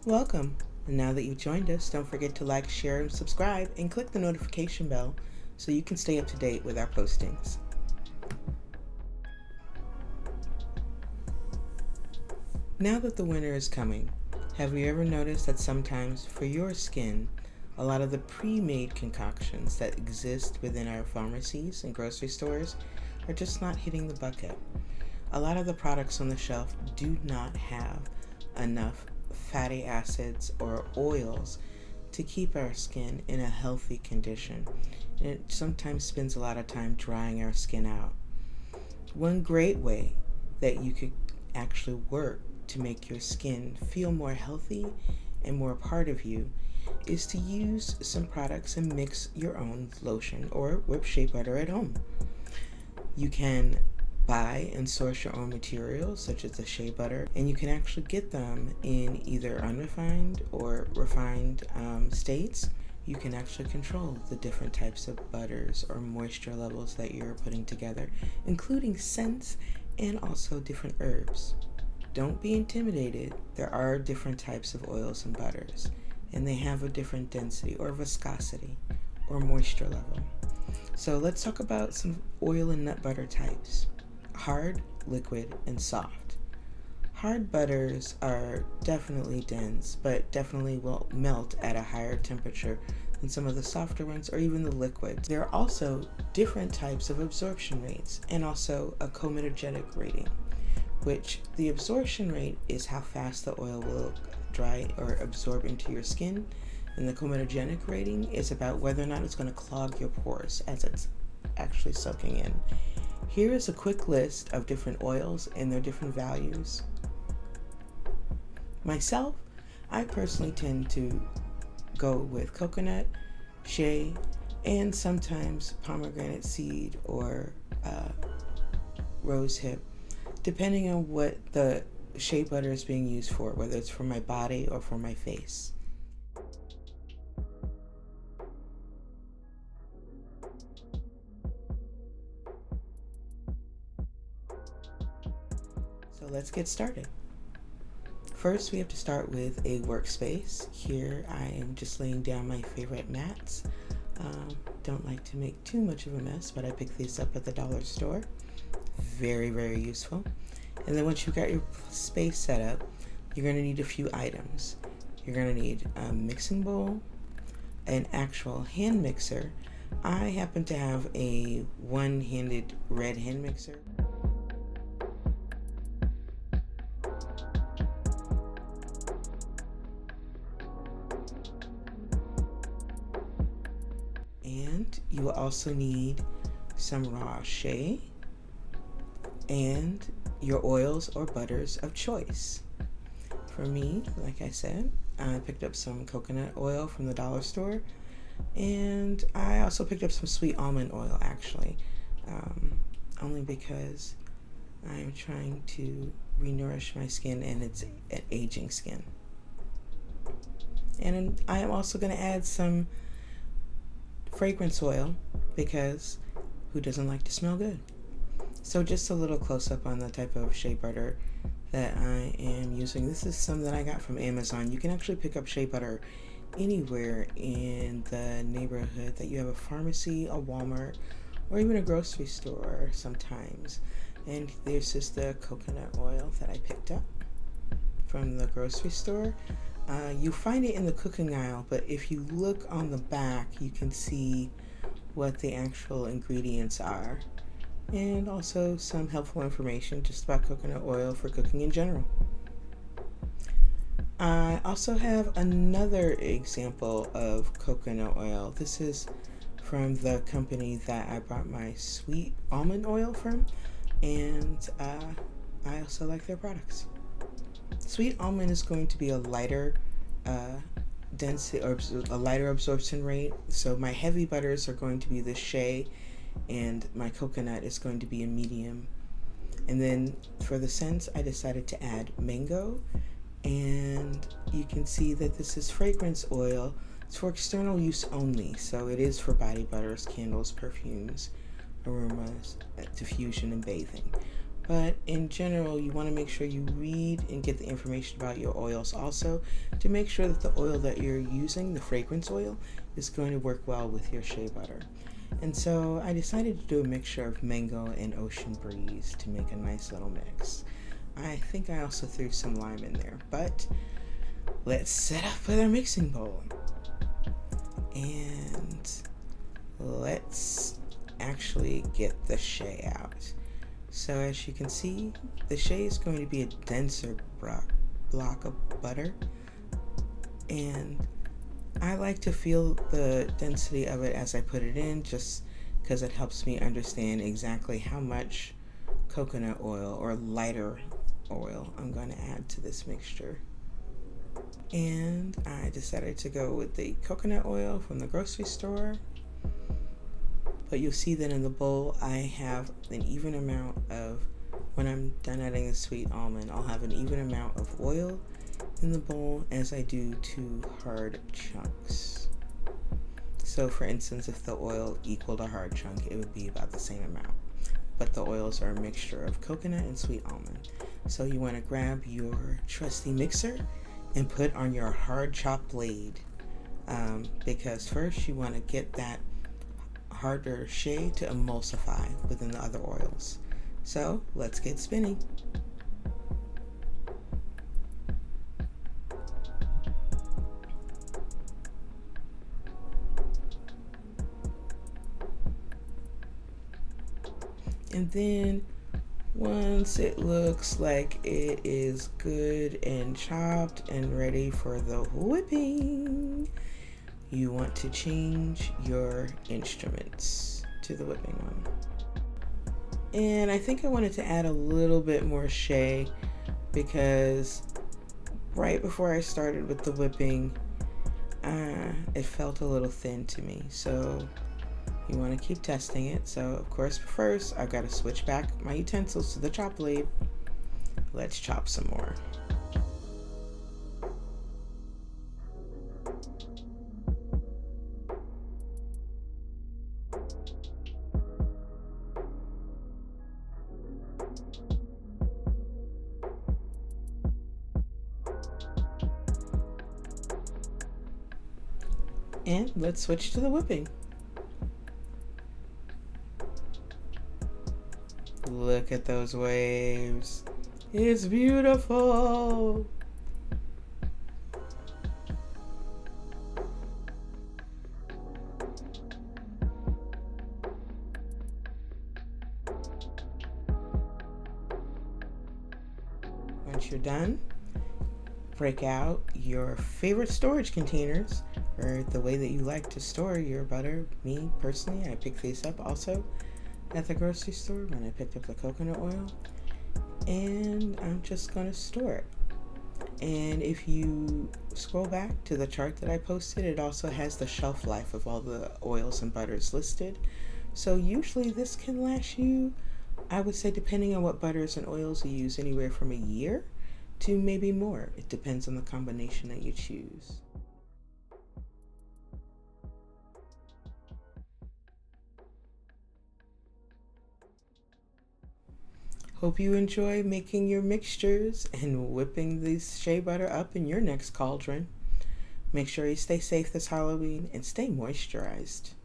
Welcome. And now that you've joined us, don't forget to like, share, and subscribe, and click the notification bell so you can stay up to date with our postings. Now that the winter is coming, have you ever noticed that sometimes for your skin, a lot of the pre-made concoctions that exist within our pharmacies and grocery stores are just not hitting the bucket? A lot of the products on the shelf do not have enough fatty acids or oils to keep our skin in a healthy condition. And it sometimes spends a lot of time drying our skin out. One great way that you could actually work to make your skin feel more healthy and more a part of you is to use some products and mix your own lotion or whipped shea butter at home. You can buy and source your own materials such as the shea butter, and you can actually get them in either unrefined or refined states. You can actually control the different types of butters or moisture levels that you're putting together, including scents and also different herbs. Don't be intimidated. There are different types of oils and butters, and they have a different density or viscosity or moisture level. So let's talk about some oil and nut butter types: hard, liquid, and soft. Hard butters are definitely dense, but definitely will melt at a higher temperature than some of the softer ones or even the liquids. There are also different types of absorption rates and also a comedogenic rating, which the absorption rate is how fast the oil will dry or absorb into your skin, and the comedogenic rating is about whether or not it's going to clog your pores as it's actually soaking in. Here is a quick list of different oils and their different values. Myself, I personally tend to go with coconut, shea, and sometimes pomegranate seed or rose hip, depending on what the shea butter is being used for, whether it's for my body or for my face. So let's get started. First, we have to start with a workspace. Here, I am just laying down my favorite mats. Don't like to make too much of a mess, but I picked these up at the dollar store. Very, very useful. And then once you've got your space set up, you're going to need a few items. You're going to need a mixing bowl, an actual hand mixer. I happen to have a one-handed red hand mixer. And you will also need some raw shea and your oils or butters of choice. For me, like I said, I picked up some coconut oil from the dollar store, and I also picked up some sweet almond oil actually, only because I'm trying to renourish my skin and it's an aging skin. And I am also going to add some fragrance oil because who doesn't like to smell good? So just a little close up on the type of shea butter that I am using. This is some that I got from Amazon. You can actually pick up shea butter anywhere in the neighborhood that you have a pharmacy, a Walmart, or even a grocery store sometimes. And there's just the coconut oil that I picked up from the grocery store. You find it in the cooking aisle, but if you look on the back, you can see what the actual ingredients are, and also some helpful information just about coconut oil for cooking in general. I also have another example of coconut oil. This is from the company that I bought my sweet almond oil from, and I also like their products. Sweet almond is going to be a lighter density or a lighter absorption rate. So my heavy butters are going to be the shea, and my coconut is going to be a medium. And then for the scents, I decided to add mango, and you can see that this is fragrance oil. It's for external use only, so it is for body butters, candles, perfumes, aromas, diffusion, and bathing. But in general, you want to make sure you read and get the information about your oils also to make sure that the oil that you're using, the fragrance oil, is going to work well with your shea butter. And so I decided to do a mixture of mango and ocean breeze to make a nice little mix. I think I also threw some lime in there, but let's set up with our mixing bowl. And let's actually get the shea out. So as you can see, the shea is going to be a denser block of butter, and I like to feel the density of it as I put it in, just because it helps me understand exactly how much coconut oil or lighter oil I'm going to add to this mixture. And I decided to go with the coconut oil from the grocery store. But you'll see that in the bowl I have an even amount of, when I'm done adding the sweet almond, I'll have an even amount of oil in the bowl as I do 2 hard chunks. So for instance, if the oil equaled a hard chunk, it would be about the same amount. But the oils are a mixture of coconut and sweet almond. So you want to grab your trusty mixer and put on your hard chop blade, because first you want to get that harder shea to emulsify within the other oils. So let's get spinning. And then once it looks like it is good and chopped and ready for the whipping, you want to change your instruments to the whipping one. And I think I wanted to add a little bit more shea because right before I started with the whipping, it felt a little thin to me. So you want to keep testing it. So of course first I've got to switch back my utensils to the chop blade. Let's chop some more. And let's switch to the whipping. Look at those waves. It's beautiful. Once you're done, break out your favorite storage containers, or the way that you like to store your butter. Me personally, I picked these up also at the grocery store when I picked up the coconut oil, and I'm just gonna store it. And if you scroll back to the chart that I posted, it also has the shelf life of all the oils and butters listed. So usually this can last you, I would say, depending on what butters and oils you use, anywhere from a year to maybe more. It depends on the combination that you choose. Hope you enjoy making your mixtures and whipping this shea butter up in your next cauldron. Make sure you stay safe this Halloween and stay moisturized.